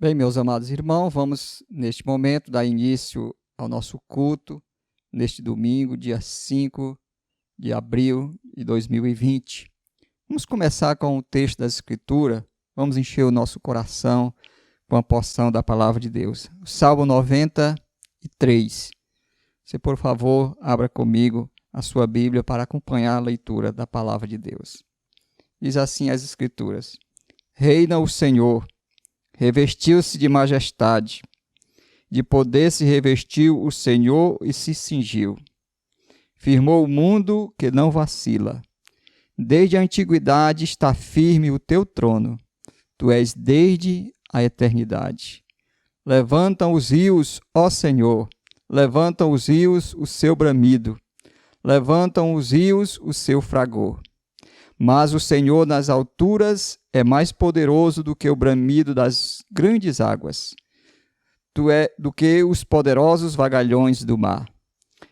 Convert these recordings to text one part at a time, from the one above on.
Bem, meus amados irmãos, vamos neste momento dar início ao nosso culto, neste domingo, dia 5 de abril de 2020. Vamos começar com o texto da Escritura, vamos encher o nosso coração com a porção da Palavra de Deus. O Salmo 93. Você, por favor, abra comigo a sua Bíblia para acompanhar a leitura da Palavra de Deus. Diz assim as Escrituras: Reina o Senhor, revestiu-se de majestade, de poder se revestiu o Senhor e se cingiu. Firmou o mundo que não vacila. Desde a antiguidade está firme o teu trono. Tu és desde a eternidade. Levantam os rios, ó Senhor, levantam os rios o seu bramido. Levantam os rios o seu fragor. Mas o Senhor nas alturas é mais poderoso do que o bramido das grandes águas, do que os poderosos vagalhões do mar.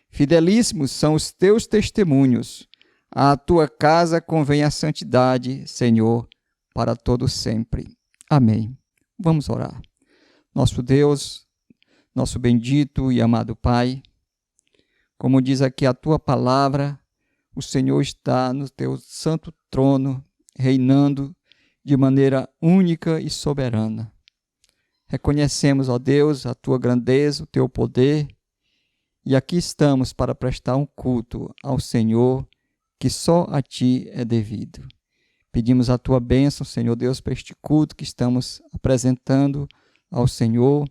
Fidelíssimos são os teus testemunhos. À tua casa convém a santidade, Senhor, para todo sempre. Amém. Vamos orar. Nosso Deus, nosso bendito e amado Pai, como diz aqui a tua palavra, o Senhor está no teu santo trono, reinando de maneira única e soberana. Reconhecemos, ó Deus, a tua grandeza, o teu poder, e aqui estamos para prestar um culto ao Senhor, que só a ti é devido. Pedimos a tua bênção, Senhor Deus, para este culto que estamos apresentando ao Senhor.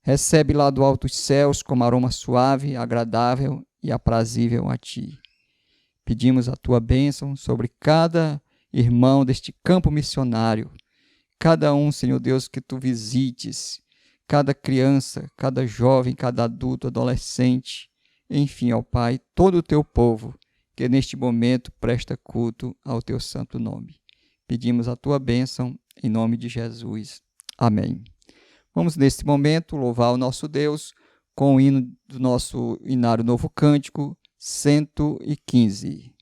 Recebe lá do alto os céus como aroma suave, agradável e aprazível a ti. Pedimos a tua bênção sobre cada irmão deste campo missionário, cada um, Senhor Deus, que tu visites, cada criança, cada jovem, cada adulto, adolescente, enfim, ó Pai, todo o teu povo, que neste momento presta culto ao teu santo nome. Pedimos a tua bênção em nome de Jesus. Amém. Vamos neste momento louvar o nosso Deus com o hino do nosso Inário Novo Cântico, 115.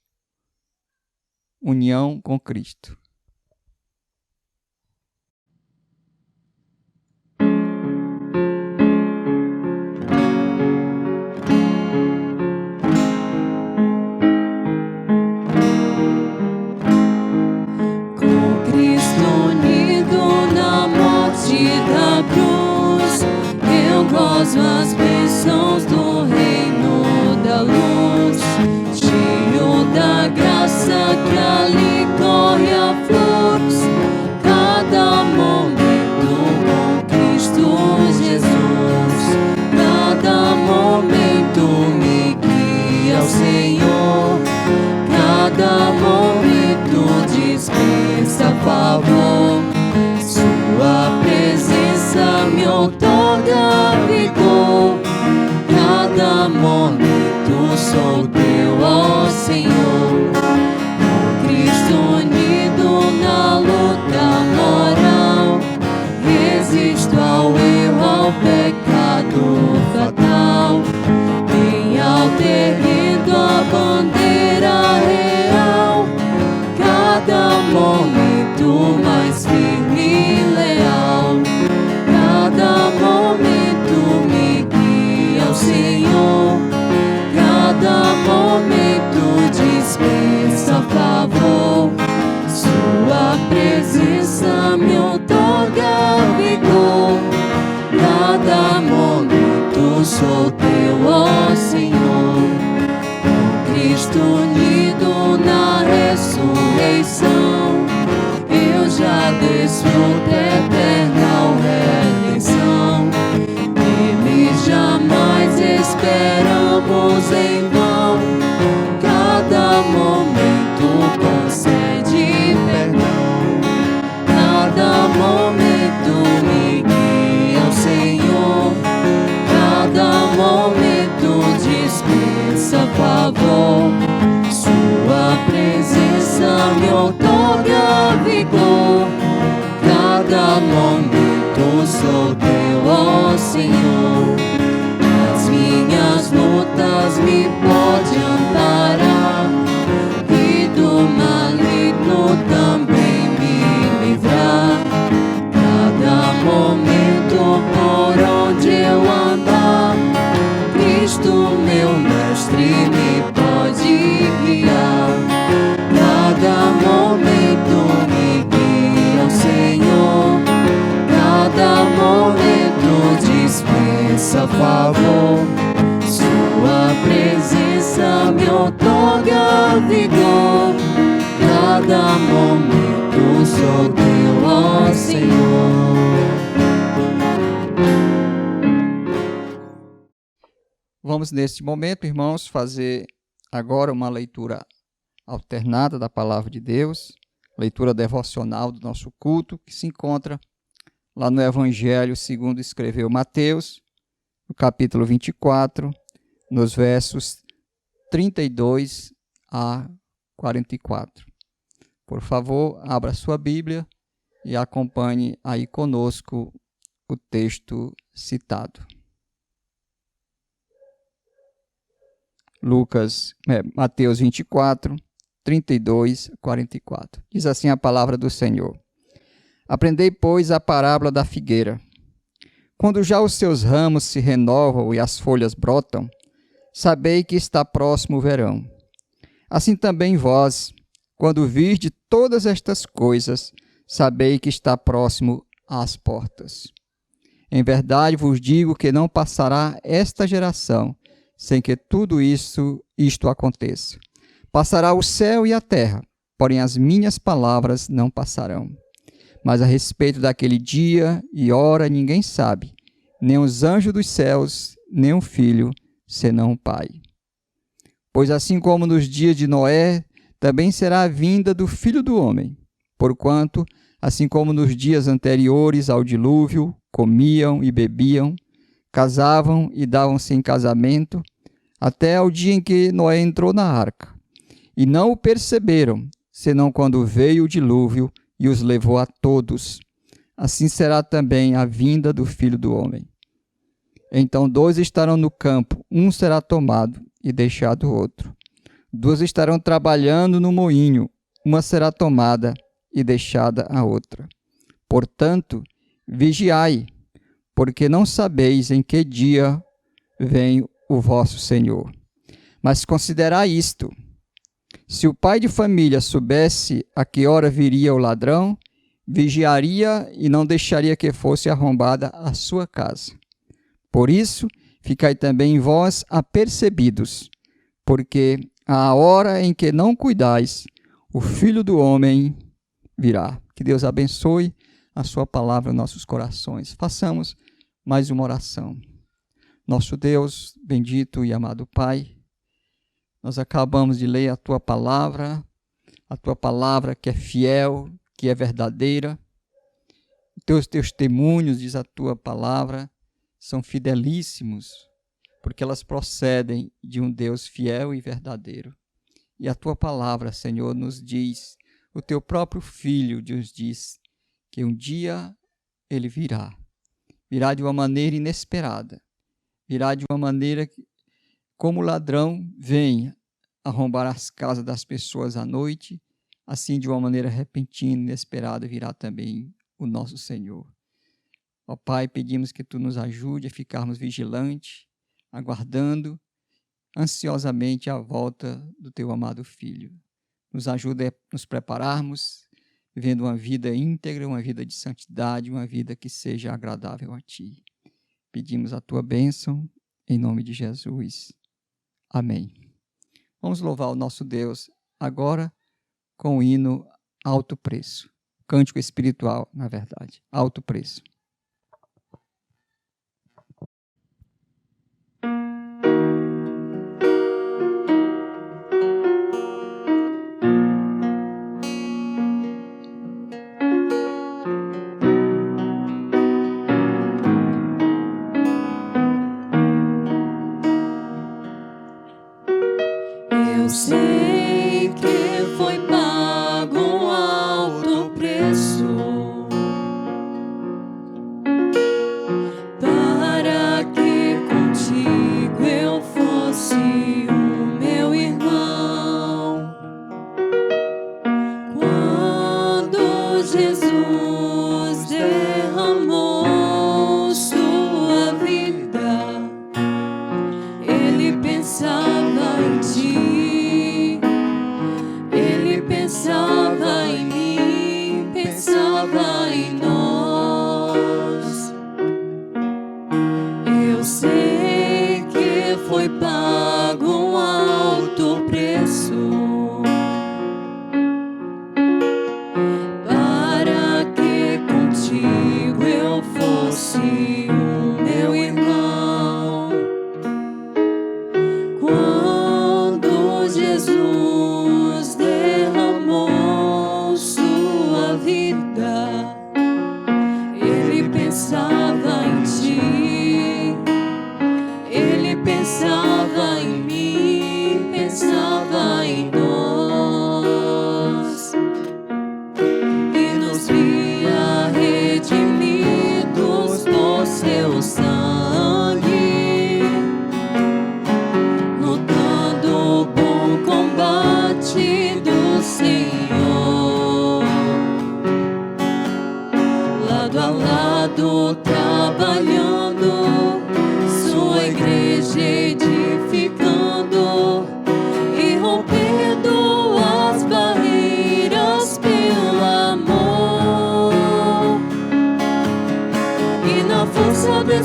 União com Cristo. Com Cristo unido na morte da cruz, eu gozo as bênçãos do reino da luz, cheio da graça que ali corre a flores, cada momento com Cristo Jesus, cada momento me guia ao Senhor, cada momento dispensa favor, sua presença me outorga vigor, cada momento sou teu, ó Senhor. Com Cristo unido na luta moral, resisto ao erro, ao pecado fatal, bem ao terreno a bandeira real, cada momento mais firme e leal, cada momento me guia ao Senhor, cada momento dispensa favor, sua presença me outorga vigor, cada momento sou teu, ó Senhor. Com Cristo unido na ressurreição, eu já desfruto eterna redenção, nele jamais esperamos em vão, cada momento concede perdão, cada momento me guia ao Senhor, cada momento dispensa favor, sua presença me outorga vigor, cada teu vigor, cada momento sou teu, ó Senhor. Vamos, neste momento, irmãos, fazer agora uma leitura alternada da Palavra de Deus, leitura devocional do nosso culto, que se encontra lá no Evangelho segundo escreveu Mateus, no capítulo 24, nos versos 32 a 44. Por favor, abra sua Bíblia e acompanhe aí conosco o texto citado. Mateus 24, 32 a 44. Diz assim a palavra do Senhor. Aprendei, pois, a parábola da figueira. Quando já os seus ramos se renovam e as folhas brotam, sabei que está próximo o verão. Assim também vós, quando virdes todas estas coisas, sabei que está próximo às portas. Em verdade vos digo que não passará esta geração sem que tudo isto aconteça. Passará o céu e a terra, porém as minhas palavras não passarão. Mas a respeito daquele dia e hora ninguém sabe, nem os anjos dos céus, nem o Filho, senão o Pai. Pois assim como nos dias de Noé, também será a vinda do Filho do Homem. Porquanto, assim como nos dias anteriores ao dilúvio, comiam e bebiam, casavam e davam-se em casamento, até ao dia em que Noé entrou na arca. E não o perceberam, senão quando veio o dilúvio e os levou a todos. Assim será também a vinda do Filho do Homem. Então 2 estarão no campo, um será tomado e deixado o outro. 2 estarão trabalhando no moinho, uma será tomada e deixada a outra. Portanto, vigiai, porque não sabeis em que dia vem o vosso Senhor. Mas considerai isto: se o pai de família soubesse a que hora viria o ladrão, vigiaria e não deixaria que fosse arrombada a sua casa. Por isso, ficai também vós apercebidos, porque à hora em que não cuidais, o Filho do Homem virá. Que Deus abençoe a sua palavra em nossos corações. Façamos mais uma oração. Nosso Deus, bendito e amado Pai, nós acabamos de ler a Tua palavra que é fiel, que é verdadeira. Os Teus testemunhos, diz a Tua palavra, são fidelíssimos, porque elas procedem de um Deus fiel e verdadeiro. E a Tua palavra, Senhor, nos diz, o Teu próprio Filho nos diz, que um dia Ele virá de uma maneira inesperada, virá de uma maneira que, como o ladrão vem arrombar as casas das pessoas à noite, assim de uma maneira repentina, inesperada, virá também o nosso Senhor. Ó Pai, pedimos que Tu nos ajude a ficarmos vigilantes, aguardando ansiosamente a volta do Teu amado Filho. Nos ajuda a nos prepararmos, vivendo uma vida íntegra, uma vida de santidade, uma vida que seja agradável a Ti. Pedimos a Tua bênção, em nome de Jesus. Amém. Vamos louvar o nosso Deus agora com o hino Alto Preço. Cântico espiritual, na verdade. Alto Preço. Eu sei que foi pago um alto preço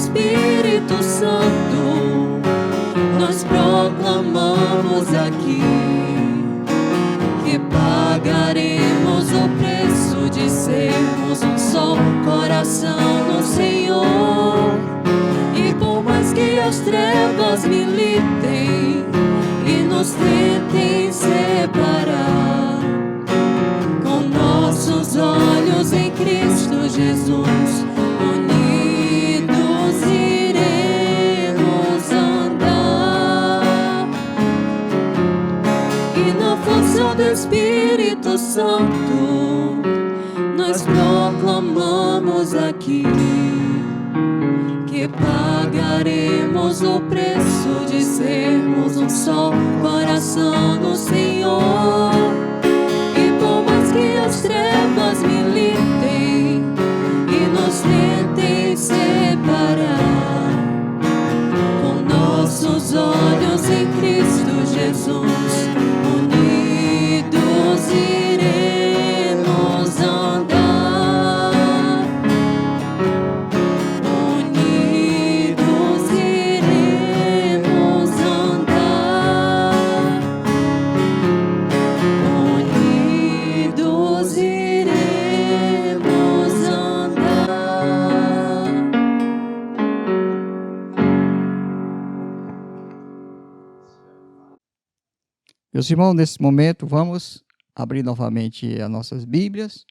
Espírito Santo, nós proclamamos aqui que pagaremos o preço de sermos um só coração no Senhor. E por mais que as trevas militem e nos tentem separar, com nossos olhos em Cristo Jesus, unidos iremos andar. E na força do Espírito Santo, nós proclamamos aqui que pagaremos o preço de sermos um só coração no Senhor. E por mais que as trevas militem e nos tentem separar, com nossos olhos em Cristo Jesus, unidos iremos andar. Unidos iremos andar. Unidos iremos andar. Meus irmãos, nesse momento, vamos abrir novamente as nossas Bíblias,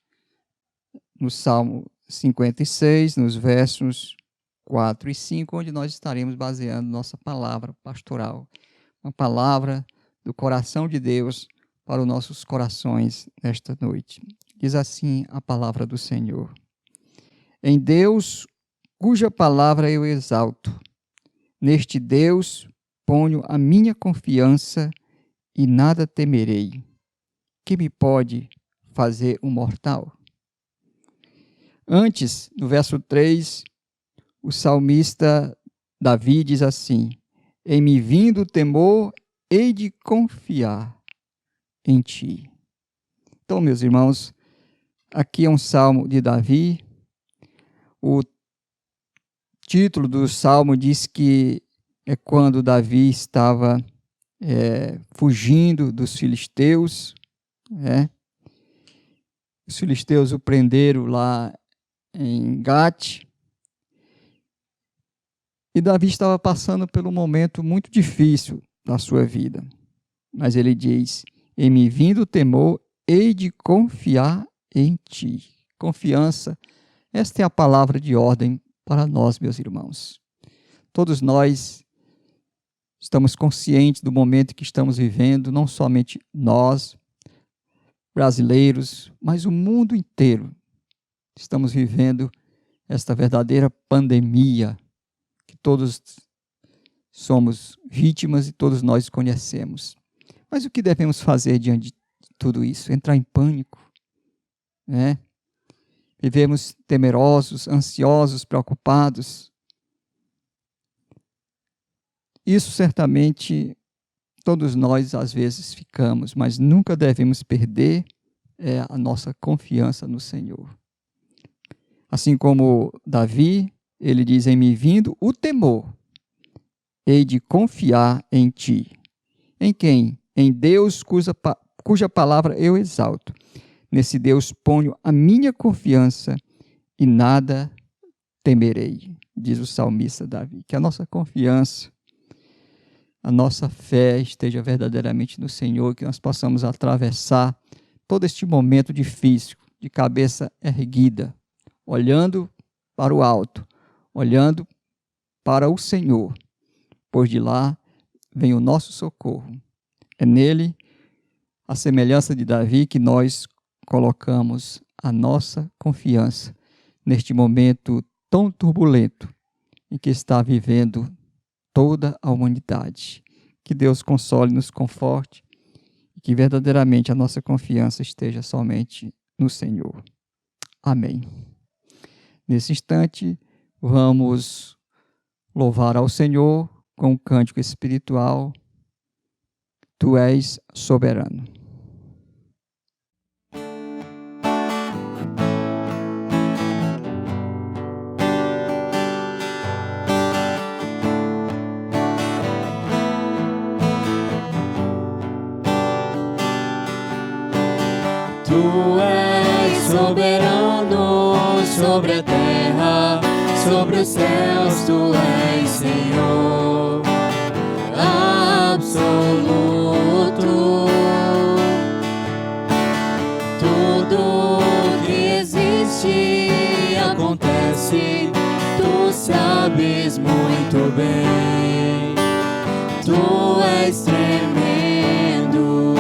no Salmo 56, nos versos 4 e 5, onde nós estaremos baseando nossa palavra pastoral, uma palavra do coração de Deus para os nossos corações nesta noite. Diz assim a palavra do Senhor: em Deus, cuja palavra eu exalto, neste Deus ponho a minha confiança e nada temerei. Que me pode fazer um mortal? Antes, no verso 3, o salmista Davi diz assim: em me vindo o temor, hei de confiar em ti. Então, meus irmãos, aqui é um salmo de Davi. O título do salmo diz que é quando Davi estava fugindo dos filisteus, Os filisteus o prenderam lá em Gate, e Davi estava passando por um momento muito difícil na sua vida. Mas ele diz: em me vindo o temor, hei de confiar em ti. Confiança, esta é a palavra de ordem para nós, meus irmãos. Todos nós estamos conscientes do momento que estamos vivendo, não somente nós, brasileiros, mas o mundo inteiro. Estamos vivendo esta verdadeira pandemia, que todos somos vítimas e todos nós conhecemos. Mas o que devemos fazer diante de tudo isso? Entrar em pânico, né? Vivemos temerosos, ansiosos, preocupados. Isso certamente todos nós às vezes ficamos, mas nunca devemos perder a nossa confiança no Senhor. Assim como Davi, ele diz: em me vindo o temor, hei de confiar em ti. Em quem? Em Deus, cuja palavra eu exalto. Nesse Deus ponho a minha confiança e nada temerei, diz o salmista Davi. Que a nossa confiança, a nossa fé esteja verdadeiramente no Senhor, que nós possamos atravessar todo este momento difícil, de cabeça erguida, olhando para o alto, olhando para o Senhor, pois de lá vem o nosso socorro. É nele, a semelhança de Davi, que nós colocamos a nossa confiança neste momento tão turbulento em que está vivendo toda a humanidade. Que Deus console, nos conforte e que verdadeiramente a nossa confiança esteja somente no Senhor. Amém. Nesse instante, vamos louvar ao Senhor com um cântico espiritual. Tu és soberano. Tu és soberano sobre a terra, sobre os céus, tu és Senhor absoluto. Tudo que existe acontece, tu sabes muito bem. Tu és tremendo.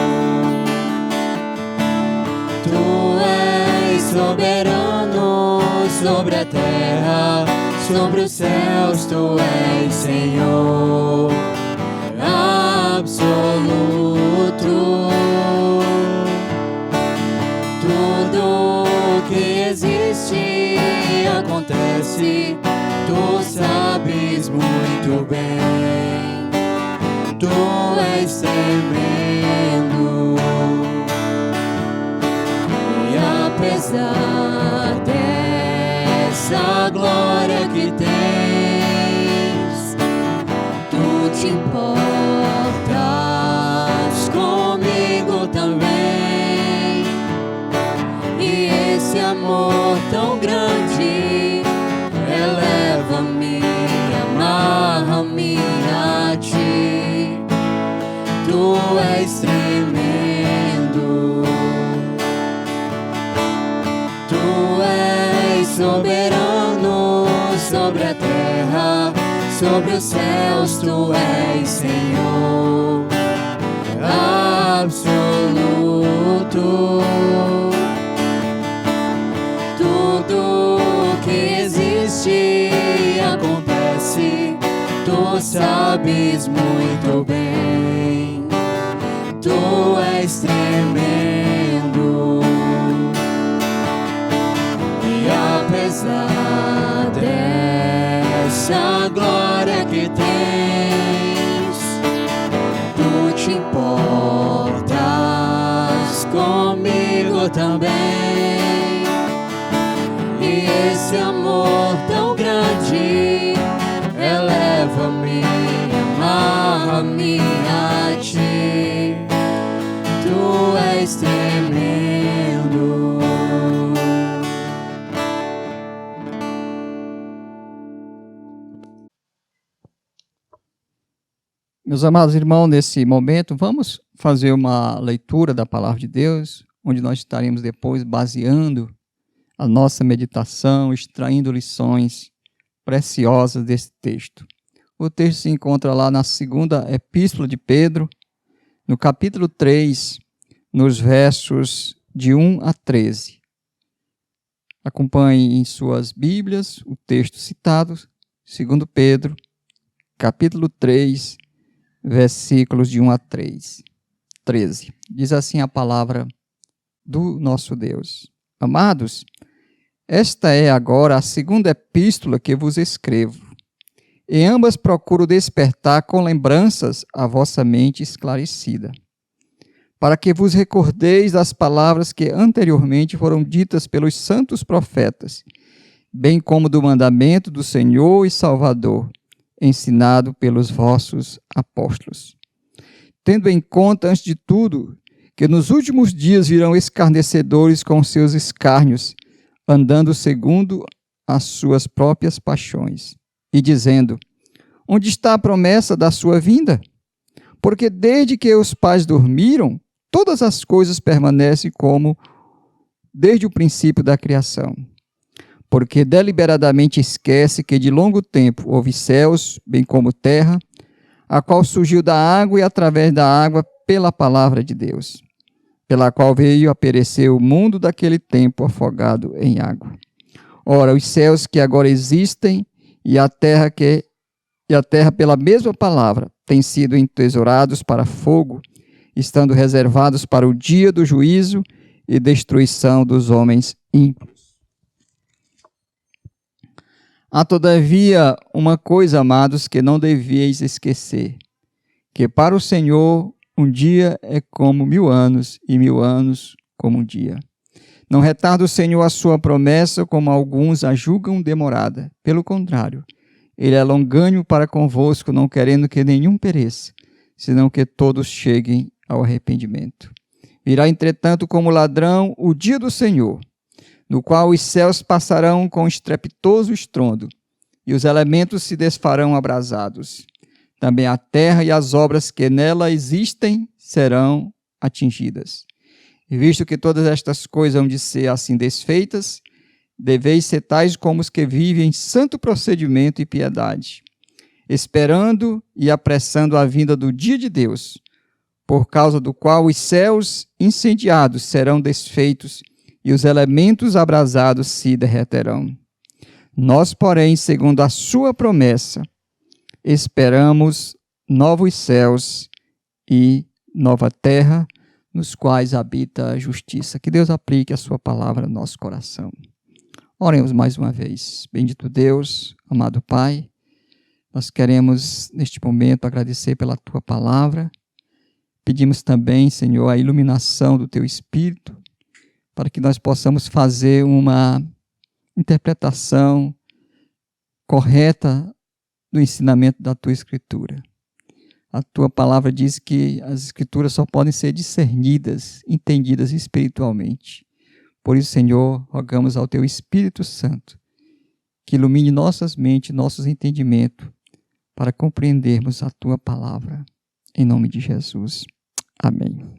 Tu és soberano sobre a terra, sobre os céus, tu és Senhor absoluto. Tudo que existe acontece, tu sabes muito bem. Tu és tremendo. E apesar dessa glória que tens, tu te importas comigo também. E esse amor tão grande eleva-me, amarra-me a ti. Tu és tremendo. Tu és soberano sobre a terra, sobre os céus, tu és Senhor absoluto. Tudo que existe acontece, tu sabes muito bem. Tu és tremendo. E apesar dessa glória que tens, tu te importas comigo também. E esse amor tão grande eleva-me, amarra-me a ti. Tu és tremendo. Meus amados irmãos, nesse momento, vamos fazer uma leitura da Palavra de Deus, onde nós estaremos depois baseando a nossa meditação, extraindo lições preciosas desse texto. O texto se encontra lá na segunda epístola de Pedro, no capítulo 3, nos versos de 1 a 13. Acompanhe em suas Bíblias o texto citado, 2 Pedro, capítulo 3, versículos de 1 a 13. Diz assim a palavra do nosso Deus. Amados, esta é agora a segunda epístola que vos escrevo. Em ambas procuro despertar com lembranças a vossa mente esclarecida, para que vos recordeis das palavras que anteriormente foram ditas pelos santos profetas, bem como do mandamento do Senhor e Salvador, ensinado pelos vossos apóstolos. Tendo em conta, antes de tudo, que nos últimos dias virão escarnecedores com seus escárnios, andando segundo as suas próprias paixões, e dizendo: onde está a promessa da sua vinda? Porque desde que os pais dormiram, todas as coisas permanecem como desde o princípio da criação. Porque deliberadamente esquece que de longo tempo houve céus, bem como terra, a qual surgiu da água e através da água pela palavra de Deus, pela qual veio a perecer o mundo daquele tempo afogado em água. Ora, os céus que agora existem e a terra pela mesma palavra têm sido entesourados para fogo, estando reservados para o dia do juízo e destruição dos homens ímpios. Há, todavia, uma coisa, amados, que não devieis esquecer, que para o Senhor um dia é como 1000 anos, e 1000 anos como um dia. Não retarda o Senhor a sua promessa, como alguns a julgam demorada. Pelo contrário, Ele é longânimo para convosco, não querendo que nenhum pereça, senão que todos cheguem ao arrependimento. Virá, entretanto, como ladrão o dia do Senhor, no qual os céus passarão com estrepitoso estrondo, e os elementos se desfarão abrasados. Também a terra e as obras que nela existem serão atingidas. E visto que todas estas coisas hão de ser assim desfeitas, deveis ser tais como os que vivem em santo procedimento e piedade, esperando e apressando a vinda do dia de Deus, por causa do qual os céus incendiados serão desfeitos e os elementos abrasados se derreterão. Nós, porém, segundo a sua promessa, esperamos novos céus e nova terra, nos quais habita a justiça. Que Deus aplique a sua palavra no nosso coração. Oremos mais uma vez. Bendito Deus, amado Pai, nós queremos neste momento agradecer pela tua palavra. Pedimos também, Senhor, a iluminação do teu Espírito, para que nós possamos fazer uma interpretação correta do ensinamento da tua Escritura. A tua palavra diz que as Escrituras só podem ser discernidas, entendidas espiritualmente. Por isso, Senhor, rogamos ao teu Espírito Santo que ilumine nossas mentes, nossos entendimentos, para compreendermos a tua palavra. Em nome de Jesus. Amém.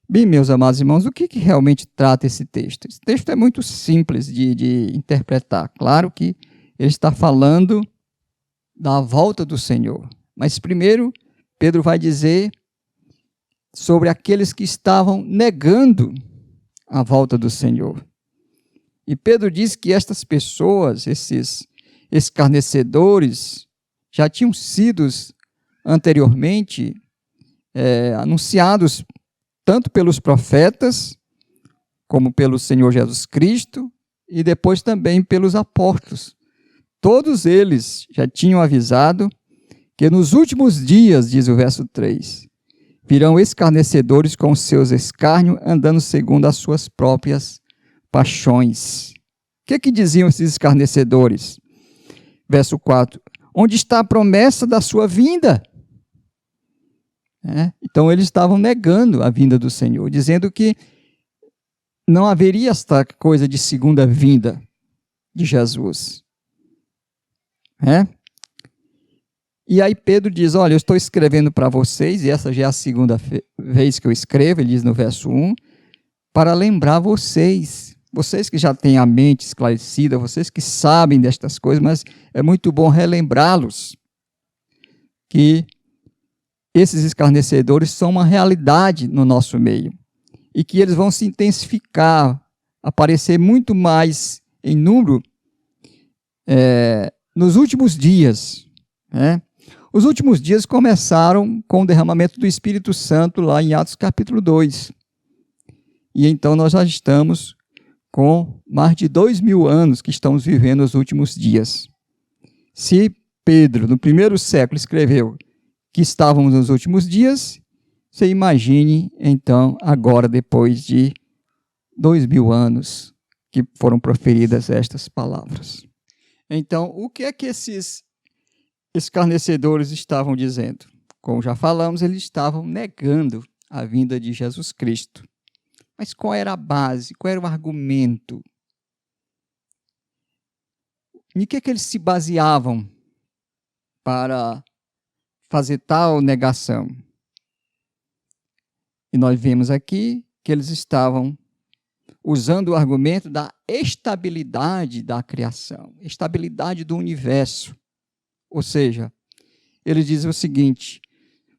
Bem, meus amados irmãos, o que realmente trata esse texto? Esse texto é muito simples de interpretar. Claro que ele está falando da volta do Senhor. Mas primeiro, Pedro vai dizer sobre aqueles que estavam negando a volta do Senhor. E Pedro diz que estas pessoas, esses escarnecedores, já tinham sido anteriormente anunciados tanto pelos profetas, como pelo Senhor Jesus Cristo, e depois também pelos apóstolos. Todos eles já tinham avisado que nos últimos dias, diz o verso 3, virão escarnecedores com seus escárnios, andando segundo as suas próprias paixões. O que diziam esses escarnecedores? Verso 4, onde está a promessa da sua vinda? Então eles estavam negando a vinda do Senhor, dizendo que não haveria esta coisa de segunda vinda de Jesus. E aí Pedro diz, olha, eu estou escrevendo para vocês, e essa já é a segunda vez que eu escrevo, ele diz no verso 1, para lembrar vocês que já têm a mente esclarecida, vocês que sabem destas coisas, mas é muito bom relembrá-los que esses escarnecedores são uma realidade no nosso meio e que eles vão se intensificar, aparecer muito mais em número nos últimos dias. Os últimos dias começaram com o derramamento do Espírito Santo lá em Atos capítulo 2. E então nós já estamos com mais de 2000 anos que estamos vivendo os últimos dias. Se Pedro, no primeiro século, escreveu que estávamos nos últimos dias, você imagine, então, agora, depois de 2000 anos que foram proferidas estas palavras. Então, o que é que esses escarnecedores estavam dizendo? Como já falamos, eles estavam negando a vinda de Jesus Cristo. Mas qual era a base? Qual era o argumento? Em que eles se baseavam para fazer tal negação? E nós vemos aqui que eles estavam usando o argumento da estabilidade da criação, estabilidade do universo. Ou seja, eles dizem o seguinte,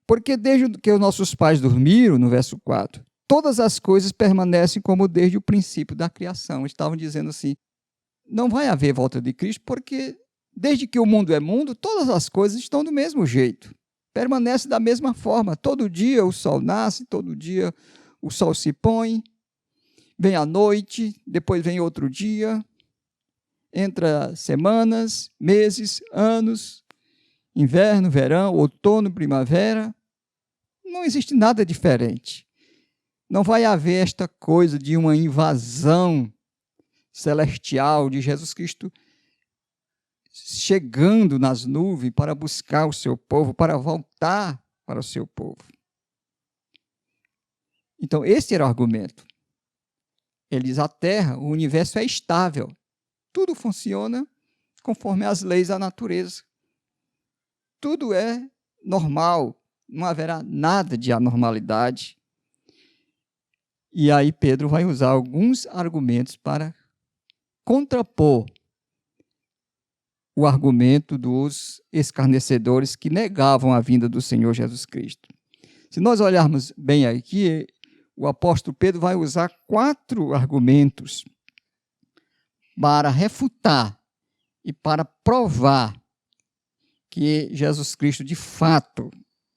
porque desde que os nossos pais dormiram, no verso 4, todas as coisas permanecem como desde o princípio da criação. Eles estavam dizendo assim, não vai haver volta de Cristo, porque desde que o mundo é mundo, todas as coisas estão do mesmo jeito. Permanece da mesma forma. Todo dia o sol nasce, todo dia o sol se põe, vem a noite, depois vem outro dia, entra semanas, meses, anos, inverno, verão, outono, primavera. Não existe nada diferente. Não vai haver esta coisa de uma invasão celestial de Jesus Cristo chegando nas nuvens para buscar o seu povo, para voltar para o seu povo. Então, esse era o argumento. Ele diz, a Terra, o universo é estável. Tudo funciona conforme as leis da natureza. Tudo é normal, não haverá nada de anormalidade. E aí Pedro vai usar alguns argumentos para contrapor o argumento dos escarnecedores que negavam a vinda do Senhor Jesus Cristo. Se nós olharmos bem aqui, o apóstolo Pedro vai usar 4 argumentos para refutar e para provar que Jesus Cristo de fato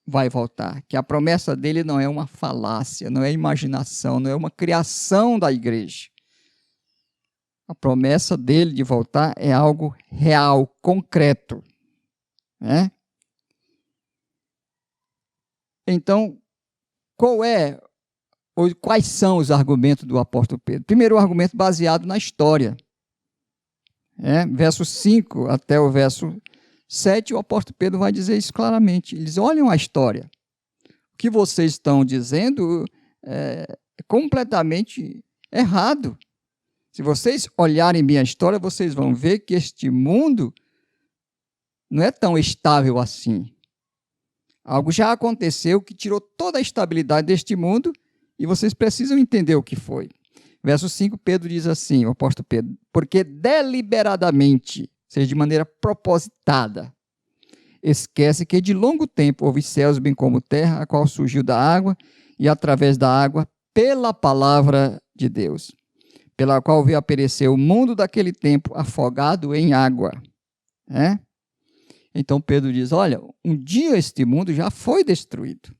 vai voltar, que a promessa dele não é uma falácia, não é imaginação, não é uma criação da igreja. A promessa dele de voltar é algo real, concreto, né? Então, quais são os argumentos do apóstolo Pedro? Primeiro, o argumento baseado na história. Verso 5 até o verso 7, o apóstolo Pedro vai dizer isso claramente. Eles olham a história. O que vocês estão dizendo é completamente errado. Se vocês olharem bem a história, vocês vão ver que este mundo não é tão estável assim. Algo já aconteceu que tirou toda a estabilidade deste mundo e vocês precisam entender o que foi. Verso 5, Pedro diz assim, o apóstolo Pedro, porque deliberadamente, ou seja, de maneira propositada, esquece que de longo tempo houve céus bem como terra, a qual surgiu da água e através da água pela palavra de Deus, pela qual veio a perecer o mundo daquele tempo afogado em água. Então Pedro diz, olha, um dia este mundo já foi destruído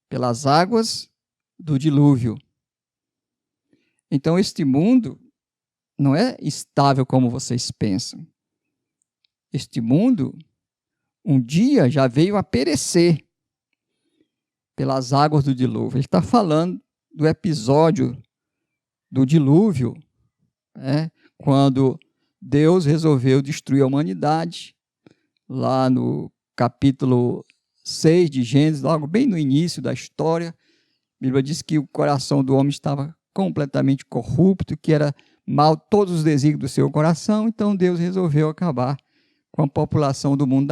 pelas águas do dilúvio. Então este mundo não é estável como vocês pensam. Este mundo, um dia já veio a perecer pelas águas do dilúvio. Ele está falando do episódio do dilúvio, quando Deus resolveu destruir a humanidade, lá no capítulo 6 de Gênesis, logo bem no início da história. A Bíblia diz que o coração do homem estava completamente corrupto, que era mal todos os desígnios do seu coração, então Deus resolveu acabar com a população do mundo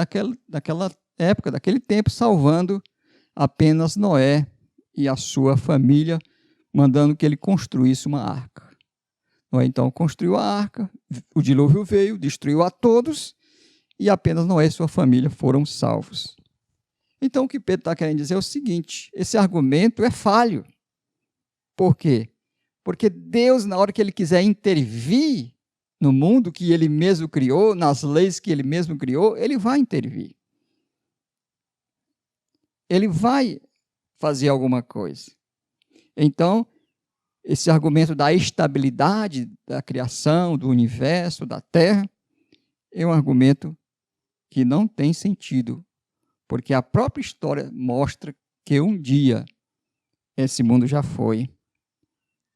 daquela época, daquele tempo, salvando apenas Noé e a sua família, mandando que ele construísse uma arca. Noé então construiu a arca, o dilúvio veio, destruiu a todos, e apenas Noé e sua família foram salvos. Então o que Pedro está querendo dizer é o seguinte, esse argumento é falho. Por quê? Porque Deus, na hora que ele quiser intervir no mundo que ele mesmo criou, nas leis que ele mesmo criou, ele vai intervir. Ele vai fazer alguma coisa. Então, esse argumento da estabilidade da criação, do universo, da terra, é um argumento que não tem sentido, porque a própria história mostra que um dia esse mundo já foi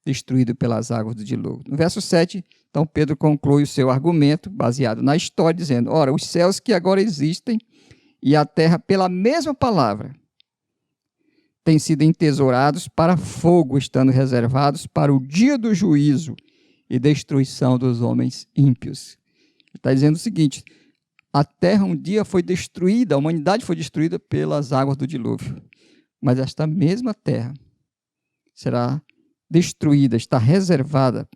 destruído pelas águas do dilúvio. No verso 7, então Pedro conclui o seu argumento, baseado na história, dizendo, ora, os céus que agora existem e a terra, pela mesma palavra, têm sido entesourados para fogo, estando reservados para o dia do juízo e destruição dos homens ímpios. Ele está dizendo o seguinte, a terra um dia foi destruída, a humanidade foi destruída pelas águas do dilúvio, mas esta mesma terra será destruída, está reservada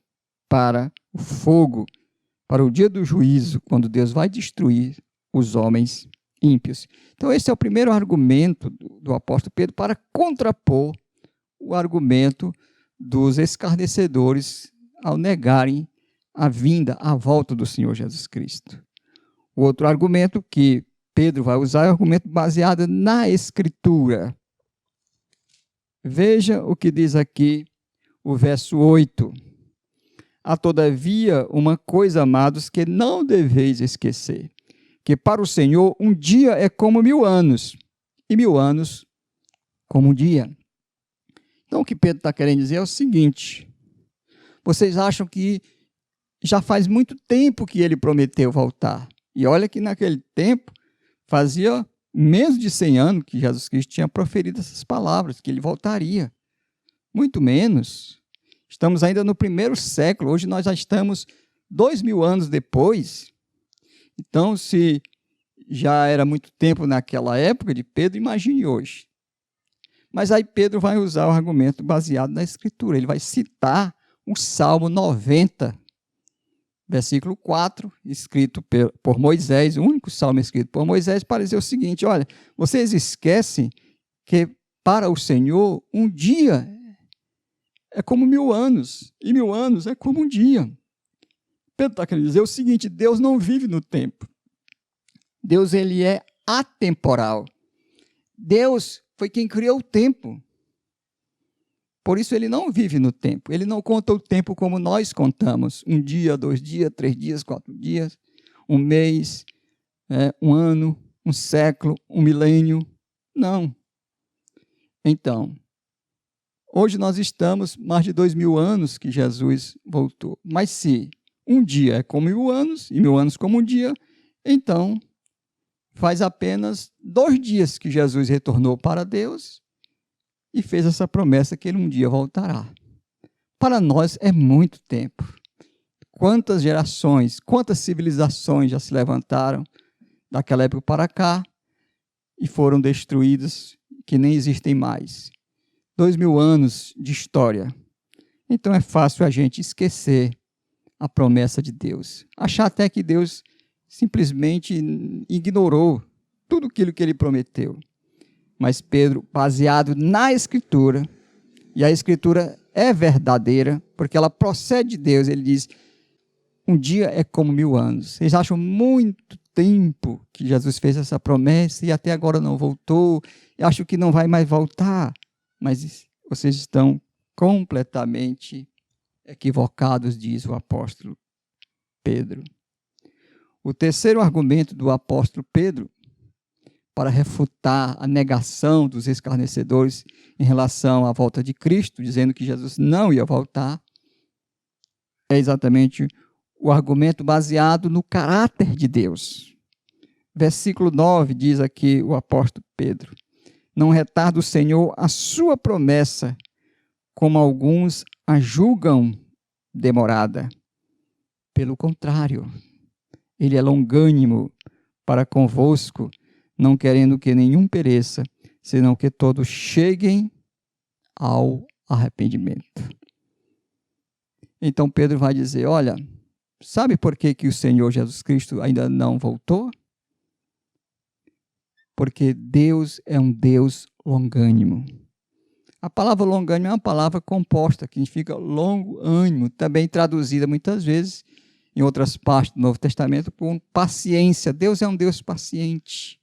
para o fogo, para o dia do juízo, quando Deus vai destruir os homens ímpios. Então esse é o primeiro argumento do apóstolo Pedro para contrapor o argumento dos escarnecedores ao negarem a vinda, a volta do Senhor Jesus Cristo. O outro argumento que Pedro vai usar é o argumento baseado na Escritura. Veja o que diz aqui o verso 8. Há todavia uma coisa, amados, que não deveis esquecer, que para o Senhor um dia é como 1000 anos, e 1000 anos como um dia. Então o que Pedro está querendo dizer é o seguinte, vocês acham que já faz muito tempo que ele prometeu voltar, e olha que naquele tempo fazia menos de 100 anos que Jesus Cristo tinha proferido essas palavras, que ele voltaria. muito menos. Estamos ainda no primeiro século, hoje nós já estamos 2000 anos depois. Então, se já era muito tempo naquela época de Pedro, imagine hoje. Mas aí Pedro vai usar o argumento baseado na Escritura. Ele vai citar o Salmo 90, versículo 4, escrito por Moisés, o único salmo escrito por Moisés, para dizer o seguinte: olha, vocês esquecem que para o Senhor um dia é como 1000 anos, e 1000 anos é como um dia. Pedro está querendo dizer o seguinte: Deus não vive no tempo. Deus, ele é atemporal. Deus foi quem criou o tempo. Por isso ele não vive no tempo. Ele não conta o tempo como nós contamos. 1 dia, 2 dias, 3 dias, 4 dias, 1 mês, 1 ano, 1 século, 1 milênio. Não. Então, hoje nós estamos mais de 2000 anos que Jesus voltou. Mas se um dia é como 1000 anos, e 1000 anos como um dia, então faz apenas 2 dias que Jesus retornou para Deus e fez essa promessa que ele um dia voltará. Para nós é muito tempo. Quantas gerações, quantas civilizações já se levantaram daquela época para cá e foram destruídas, que nem existem mais. 2000 anos de história. Então é fácil a gente esquecer a promessa de Deus. Achar até que Deus simplesmente ignorou tudo aquilo que ele prometeu. Mas Pedro, baseado na Escritura, e a Escritura é verdadeira, porque ela procede de Deus, ele diz: um dia é como 1000 anos. Vocês acham muito tempo que Jesus fez essa promessa e até agora não voltou, e acho que não vai mais voltar. Mas vocês estão completamente equivocados, diz o apóstolo Pedro. O terceiro argumento do apóstolo Pedro, para refutar a negação dos escarnecedores em relação à volta de Cristo, dizendo que Jesus não ia voltar, é exatamente o argumento baseado no caráter de Deus. Versículo 9 diz aqui o apóstolo Pedro: não retarda o Senhor a sua promessa, como alguns a julgam demorada. Pelo contrário, ele é longânimo para convosco, não querendo que nenhum pereça, senão que todos cheguem ao arrependimento. Então Pedro vai dizer: olha, sabe por que o Senhor Jesus Cristo ainda não voltou? Porque Deus é um Deus longânimo. A palavra longânimo é uma palavra composta, que significa longo ânimo, também traduzida muitas vezes em outras partes do Novo Testamento por paciência. Deus é um Deus paciente.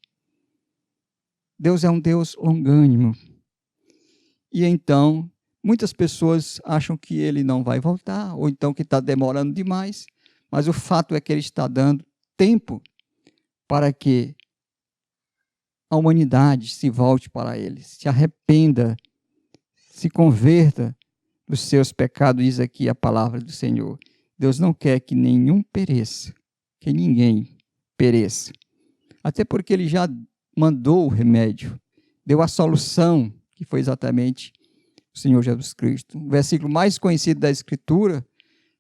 Deus é um Deus longânimo. E então, muitas pessoas acham que ele não vai voltar, ou então que está demorando demais, mas o fato é que ele está dando tempo para que a humanidade se volte para ele, se arrependa, se converta dos seus pecados, diz aqui a palavra do Senhor. Deus não quer que nenhum pereça, que ninguém pereça. Até porque ele já mandou o remédio, deu a solução, que foi exatamente o Senhor Jesus Cristo. O versículo mais conhecido da Escritura,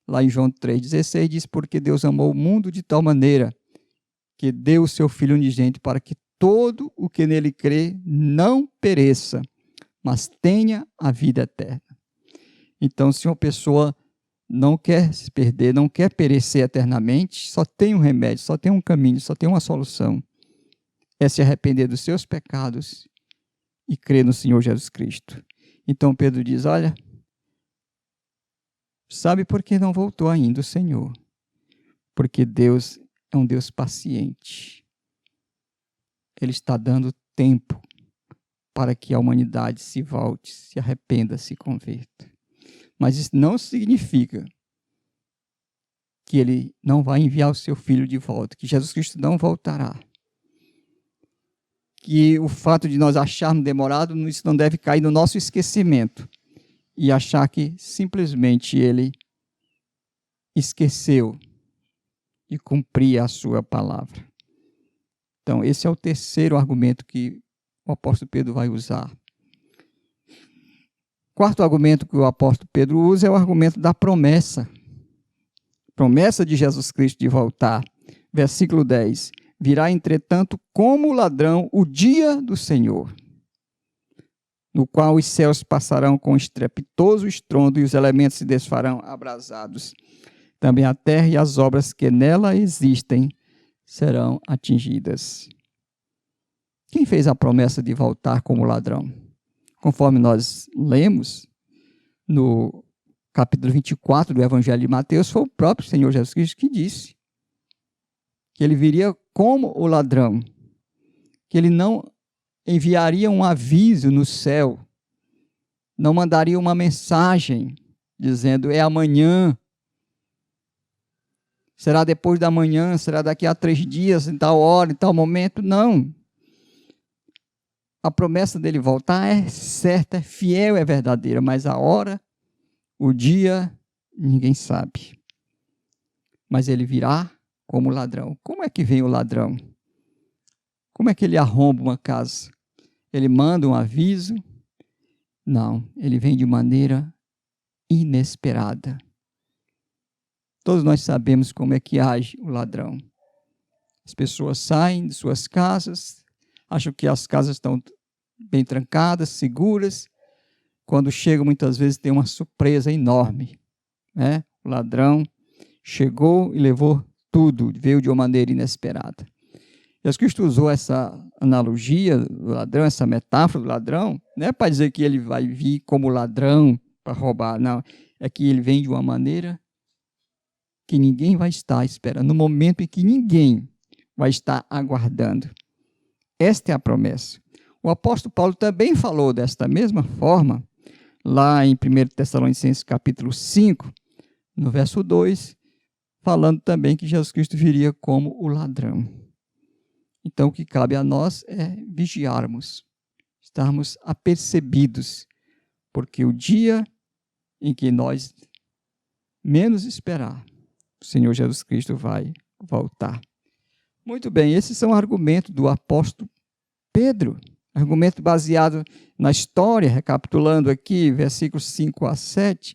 lá em João 3,16, diz: porque Deus amou o mundo de tal maneira que deu o seu Filho unigênito para que todo o que nele crê não pereça, mas tenha a vida eterna. Então, se uma pessoa não quer se perder, não quer perecer eternamente, só tem um remédio, só tem um caminho, só tem uma solução. É se arrepender dos seus pecados e crer no Senhor Jesus Cristo. Então Pedro diz: olha, sabe por que não voltou ainda o Senhor? Porque Deus é um Deus paciente. Ele está dando tempo para que a humanidade se volte, se arrependa, se converta. Mas isso não significa que ele não vai enviar o seu Filho de volta, que Jesus Cristo não voltará. Que o fato de nós acharmos demorado, isso não deve cair no nosso esquecimento e achar que simplesmente ele esqueceu de cumprir a sua palavra. Então, esse é o terceiro argumento que o apóstolo Pedro vai usar. quarto argumento que o apóstolo Pedro usa é o argumento da promessa. Promessa de Jesus Cristo de voltar. Versículo 10. Virá, entretanto, como ladrão o dia do Senhor, no qual os céus passarão com estrepitoso estrondo e os elementos se desfarão abrasados. Também a terra e as obras que nela existem serão atingidas. Quem fez a promessa de voltar como ladrão? Conforme nós lemos no capítulo 24 do Evangelho de Mateus, foi o próprio Senhor Jesus Cristo que disse que ele viria como o ladrão, que ele não enviaria um aviso no céu, não mandaria uma mensagem dizendo é amanhã, será depois da manhã, será daqui a 3 dias, em tal hora, em tal momento. Não. A promessa dele voltar é certa, é fiel, é verdadeira, mas a hora, o dia, ninguém sabe. Mas ele virá como ladrão. Como é que vem o ladrão? Como é que ele arromba uma casa? Ele manda um aviso? Não, ele vem de maneira inesperada. Todos nós sabemos como é que age o ladrão. As pessoas saem de suas casas, acham que as casas estão bem trancadas, seguras. Quando chegam, muitas vezes tem uma surpresa enorme, né? O ladrão chegou e levou tudo, veio de uma maneira inesperada. Jesus Cristo usou essa analogia do ladrão, essa metáfora do ladrão, não é para dizer que ele vai vir como ladrão para roubar, não. É que ele vem de uma maneira que ninguém vai estar esperando, no momento em que ninguém vai estar aguardando. Esta é a promessa. O apóstolo Paulo também falou desta mesma forma, lá em 1 Tessalonicenses capítulo 5, no verso 2, falando também que Jesus Cristo viria como o ladrão. Então, o que cabe a nós é vigiarmos, estarmos apercebidos, porque o dia em que nós menos esperar, o Senhor Jesus Cristo vai voltar. Muito bem, esses são argumentos do apóstolo Pedro, argumento baseado na história, recapitulando aqui, versículos 5 a 7,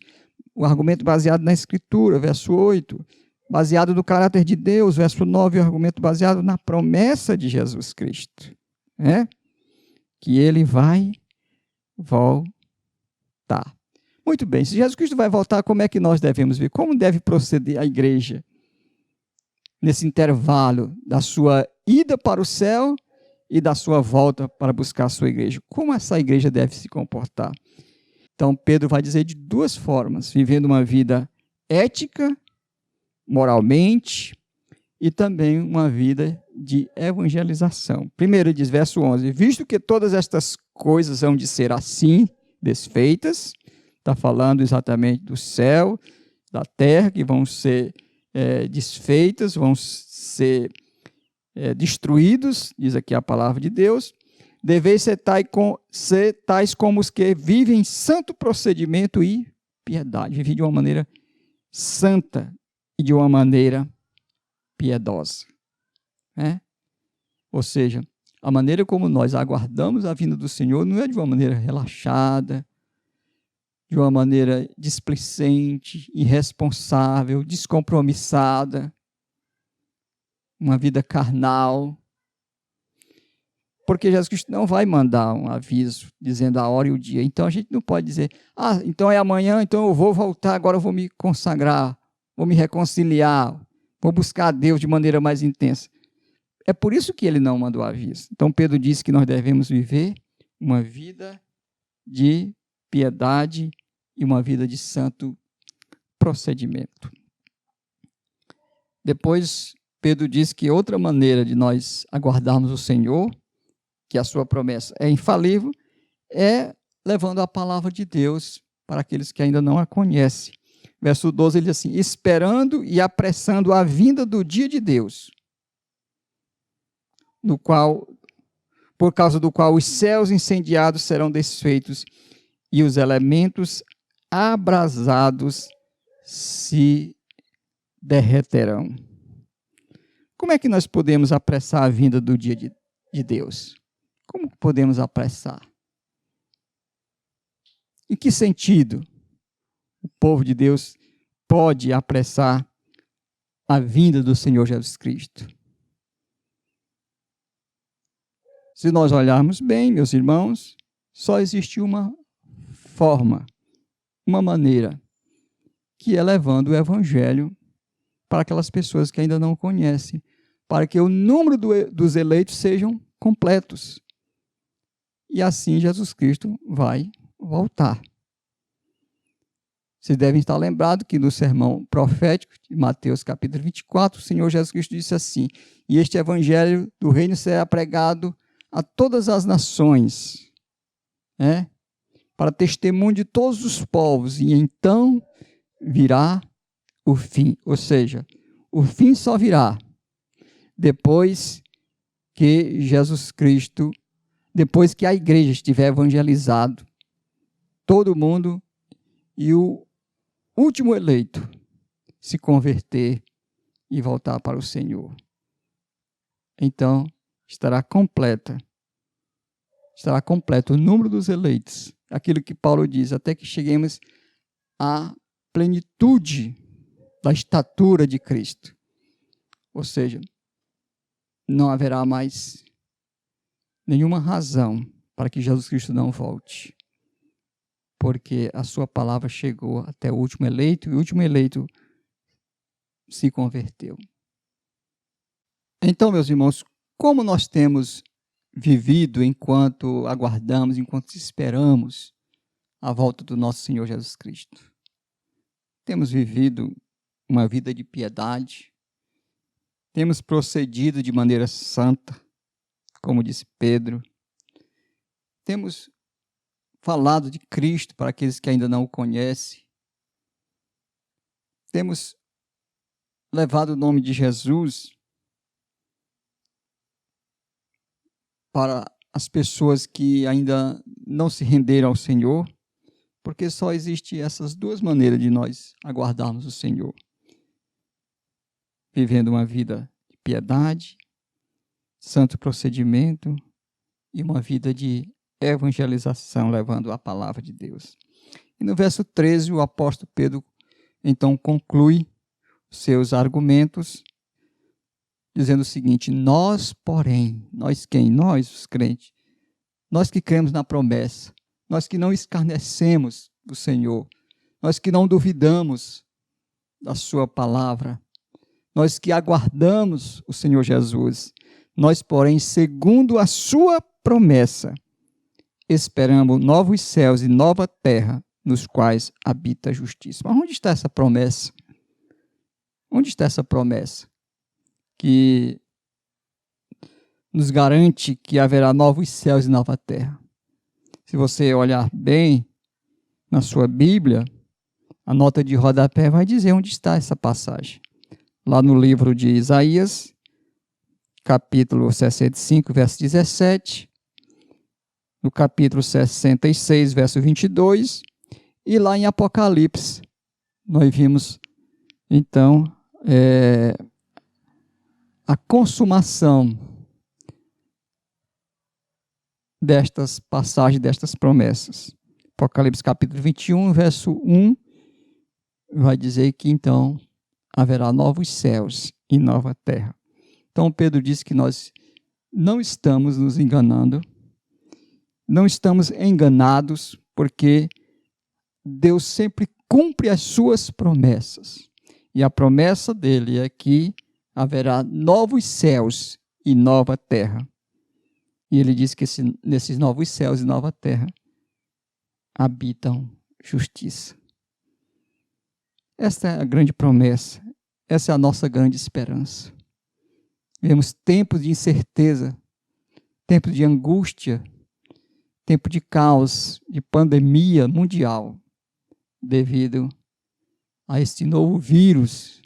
o argumento baseado na Escritura, verso 8, baseado no caráter de Deus, verso 9, o argumento baseado na promessa de Jesus Cristo, né? Que ele vai voltar. Muito bem, se Jesus Cristo vai voltar, como é que nós devemos ver? Como deve proceder a igreja nesse intervalo da sua ida para o céu e da sua volta para buscar a sua igreja? Como essa igreja deve se comportar? Então, Pedro vai dizer de 2 formas, vivendo uma vida ética, moralmente, e também uma vida de evangelização. Primeiro diz, verso 11, visto que todas estas coisas hão de ser assim, desfeitas, está falando exatamente do céu, da terra, que vão ser desfeitas, vão ser destruídos, diz aqui a palavra de Deus, deveis ser tais como os que vivem em santo procedimento e piedade, vivem de uma maneira santa e de uma maneira piedosa. Né? Ou seja, a maneira como nós aguardamos a vinda do Senhor não é de uma maneira relaxada, de uma maneira displicente, irresponsável, descompromissada, uma vida carnal. Porque Jesus Cristo não vai mandar um aviso dizendo a hora e o dia. Então a gente não pode dizer, então é amanhã, então eu vou voltar, agora eu vou me consagrar, vou me reconciliar, vou buscar a Deus de maneira mais intensa. É por isso que ele não mandou aviso. Então Pedro disse que nós devemos viver uma vida de piedade e uma vida de santo procedimento. Depois, Pedro diz que outra maneira de nós aguardarmos o Senhor, que a sua promessa é infalível, é levando a palavra de Deus para aqueles que ainda não a conhecem. Verso 12, ele diz assim, esperando e apressando a vinda do dia de Deus, no qual, por causa do qual os céus incendiados serão desfeitos e os elementos abrasados se derreterão. Como é que nós podemos apressar a vinda do dia de Deus? Como podemos apressar? Em que sentido o povo de Deus pode apressar a vinda do Senhor Jesus Cristo? Se nós olharmos bem, meus irmãos, só existe uma forma, uma maneira, que é levando o Evangelho para aquelas pessoas que ainda não o conhecem, para que o número dos eleitos sejam completos. E assim Jesus Cristo vai voltar. Vocês devem estar lembrados que no sermão profético de Mateus capítulo 24, o Senhor Jesus Cristo disse assim: e este evangelho do reino será pregado a todas as nações, para testemunho de todos os povos, e então virá o fim. Ou seja, o fim só virá depois que Jesus Cristo, depois que a igreja estiver evangelizado todo mundo e o último eleito se converter e voltar para o Senhor. Então, estará completo o número dos eleitos. Aquilo que Paulo diz, até que cheguemos à plenitude da estatura de Cristo. Ou seja, não haverá mais nenhuma razão para que Jesus Cristo não volte, porque a sua palavra chegou até o último eleito, e o último eleito se converteu. Então, meus irmãos, como nós temos vivido enquanto aguardamos, enquanto esperamos a volta do nosso Senhor Jesus Cristo? Temos vivido uma vida de piedade, temos procedido de maneira santa, como disse Pedro, temos falado de Cristo para aqueles que ainda não o conhecem, temos levado o nome de Jesus para as pessoas que ainda não se renderam ao Senhor, porque só existem essas duas maneiras de nós aguardarmos o Senhor: vivendo uma vida de piedade, santo procedimento e uma vida de evangelização, levando a palavra de Deus. E no verso 13, o apóstolo Pedro então conclui seus argumentos dizendo o seguinte: nós, porém, nós quem? Nós, os crentes, nós que cremos na promessa, nós que não escarnecemos do Senhor, nós que não duvidamos da sua palavra, nós que aguardamos o Senhor Jesus, nós, porém, segundo a sua promessa, esperamos novos céus e nova terra, nos quais habita a justiça. Mas onde está essa promessa? Onde está essa promessa que nos garante que haverá novos céus e nova terra? Se você olhar bem na sua Bíblia, a nota de rodapé vai dizer onde está essa passagem. Lá no livro de Isaías, capítulo 65, verso 17, no capítulo 66, verso 22, e lá em Apocalipse, nós vimos, então, a consumação destas passagens, destas promessas. Apocalipse capítulo 21, verso 1, vai dizer que então haverá novos céus e nova terra. Então Pedro diz que nós não estamos nos enganando, não estamos enganados, porque Deus sempre cumpre as suas promessas. E a promessa dele é que haverá novos céus e nova terra. E ele diz que nesses novos céus e nova terra habitam justiça. Esta é a grande promessa, essa é a nossa grande esperança. Vemos tempos de incerteza, tempos de angústia, tempo de caos, de pandemia mundial, devido a este novo vírus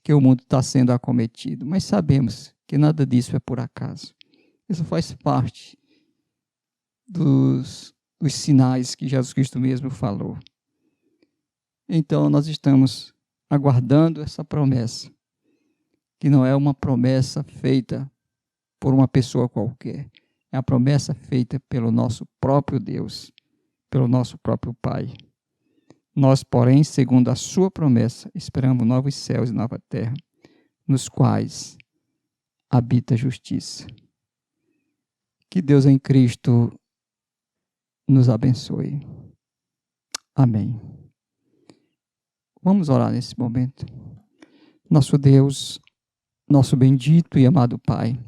que o mundo está sendo acometido. Mas sabemos que nada disso é por acaso. Isso faz parte dos sinais que Jesus Cristo mesmo falou. Então, nós estamos aguardando essa promessa, que não é uma promessa feita por uma pessoa qualquer. É a promessa feita pelo nosso próprio Deus, pelo nosso próprio Pai. Nós, porém, segundo a sua promessa, esperamos novos céus e nova terra, nos quais habita a justiça. Que Deus em Cristo nos abençoe. Amém. Vamos orar nesse momento. Nosso Deus, nosso bendito e amado Pai.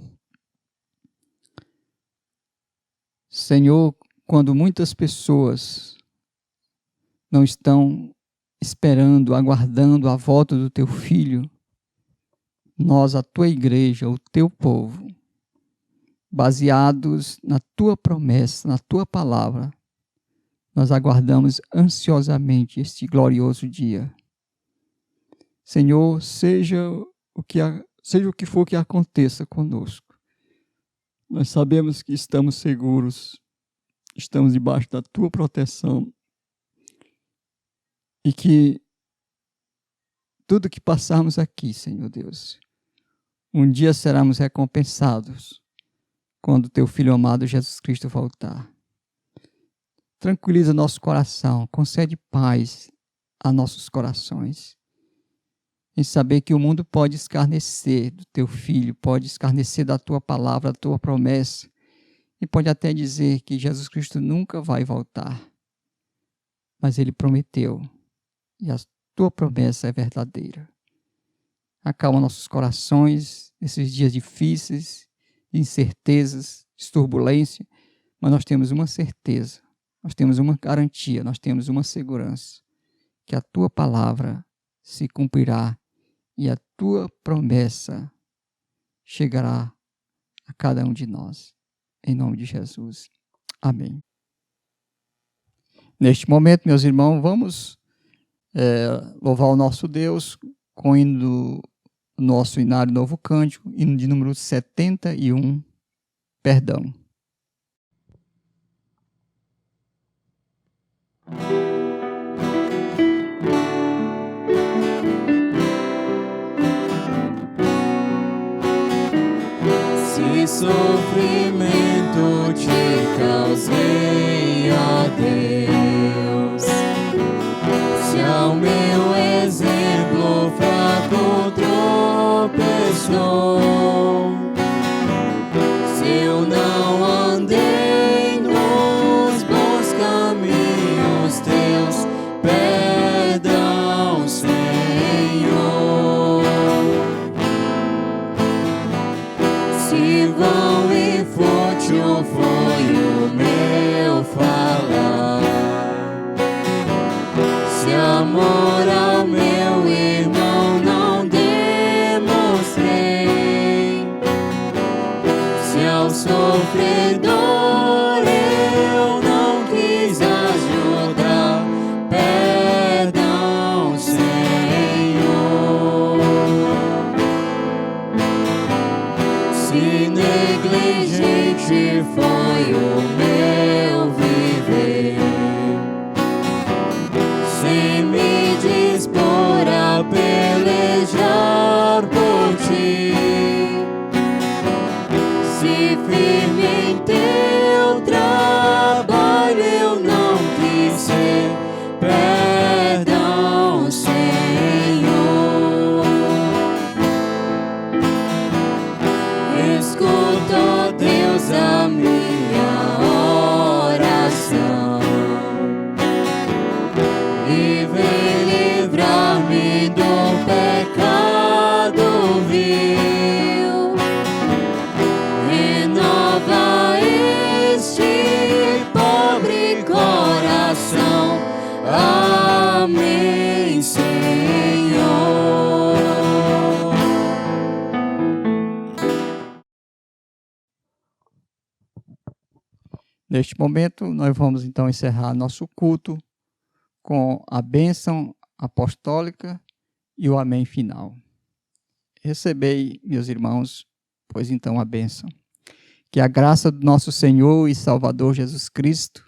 Senhor, quando muitas pessoas não estão esperando, aguardando a volta do Teu Filho, nós, a Tua igreja, o Teu povo, baseados na Tua promessa, na Tua palavra, nós aguardamos ansiosamente este glorioso dia. Senhor, seja o que for que aconteça conosco, nós sabemos que estamos seguros, estamos debaixo da Tua proteção e que tudo que passarmos aqui, Senhor Deus, um dia seremos recompensados quando Teu Filho amado Jesus Cristo voltar. Tranquiliza nosso coração, concede paz a nossos corações, em saber que o mundo pode escarnecer do Teu Filho, pode escarnecer da Tua palavra, da Tua promessa, e pode até dizer que Jesus Cristo nunca vai voltar. Mas Ele prometeu, e a Tua promessa é verdadeira. Acalma nossos corações nesses dias difíceis, incertezas, turbulência, mas nós temos uma certeza, nós temos uma garantia, nós temos uma segurança, que a Tua palavra se cumprirá e a Tua promessa chegará a cada um de nós. Em nome de Jesus. Amém. Neste momento, meus irmãos, vamos louvar o nosso Deus com o hino do nosso Inário Novo Cântico, hino de número 71, Perdão. Se sofrimento te causei, ó Deus, se ao meu exemplo fraco tropeçou, se eu não andei nos bons caminhos Teus, perdão, Senhor. Se vão e fútil foi o meu falar, se amor ao meu irmão não demonstrei, se ao sofredor eu não quis ajudar, perdão, Senhor. Se negligente foi o meu viver, sem me dispor a pelejar por Ti, se firme em Teu trabalho eu não quis ser, perdão, Senhor. Escuta, ó Deus, a minha oração e vem livrar-me do pecado vil. Renova este pobre coração. Amém, Senhor. Neste momento, nós vamos então encerrar nosso culto com a bênção apostólica e o amém final. Recebei, meus irmãos, pois então a bênção. Que a graça do nosso Senhor e Salvador Jesus Cristo,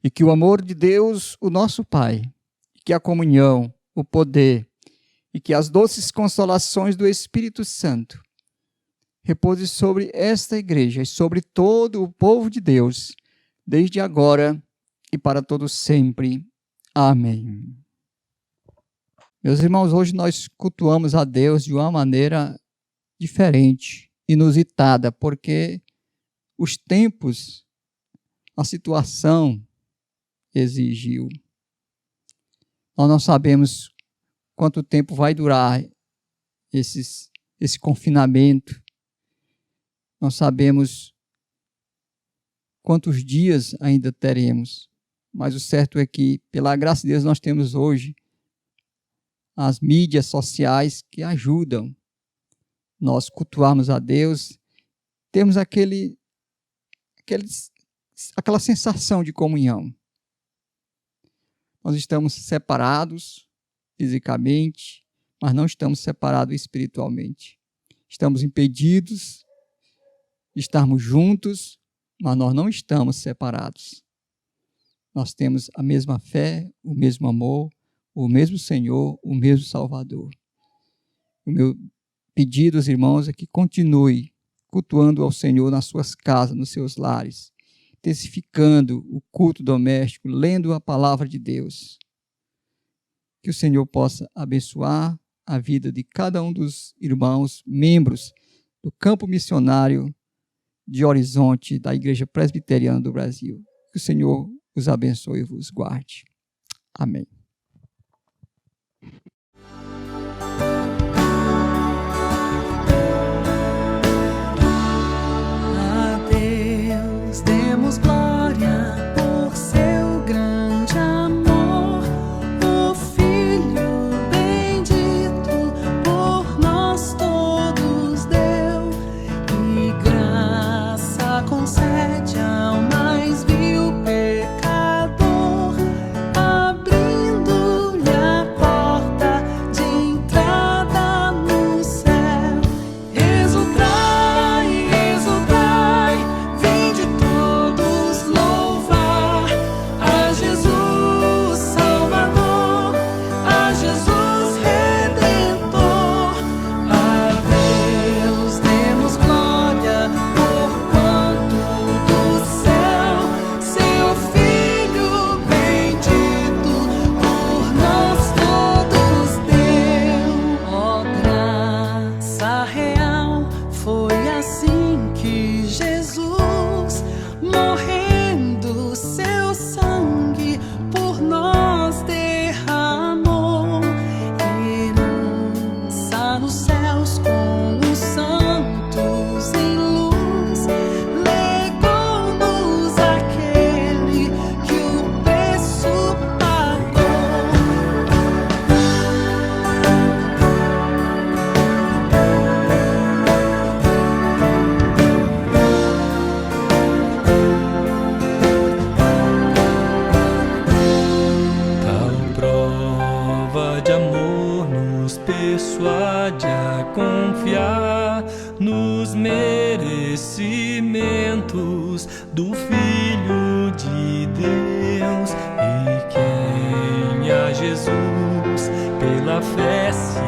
e que o amor de Deus, o nosso Pai, e que a comunhão, o poder, e que as doces consolações do Espírito Santo repouse sobre esta igreja e sobre todo o povo de Deus, desde agora e para todos sempre. Amém. Meus irmãos, hoje nós cultuamos a Deus de uma maneira diferente, inusitada, porque os tempos, a situação exigiu. Nós não sabemos quanto tempo vai durar esse confinamento. Não sabemos quantos dias ainda teremos. Mas o certo é que, pela graça de Deus, nós temos hoje as mídias sociais que ajudam nós cultuarmos a Deus. Temos aquela sensação de comunhão. Nós estamos separados fisicamente, mas não estamos separados espiritualmente. Estamos impedidos de estarmos juntos, mas nós não estamos separados. Nós temos a mesma fé, o mesmo amor, o mesmo Senhor, o mesmo Salvador. O meu pedido aos irmãos é que continue cultuando ao Senhor nas suas casas, nos seus lares, intensificando o culto doméstico, lendo a palavra de Deus. Que o Senhor possa abençoar a vida de cada um dos irmãos, membros do campo missionário de Horizonte, da Igreja Presbiteriana do Brasil. Que o Senhor os abençoe e vos guarde. Amém. A Deus demos glória por seu grande amor, o Filho bendito por nós todos deu, e graça concede ao mais vil pecador, abrindo-lhe a porta de entrada no céu. Exultai, exultai, vinde todos louvar a Jesus Salvador, a Jesus Redentor. A Deus demos glória por quanto do céu seu Filho bendito por nós todos deu. Ó graça real, foi assim que Jesus, morrendo, seu sangue por nós derramou, herança nos céus com os santos em luz, legou-nos aquele que o preço pagou. Tal prova de amor nos persuade a confiar nos merecimentos do Filho de Deus, e quem a Jesus pela fé se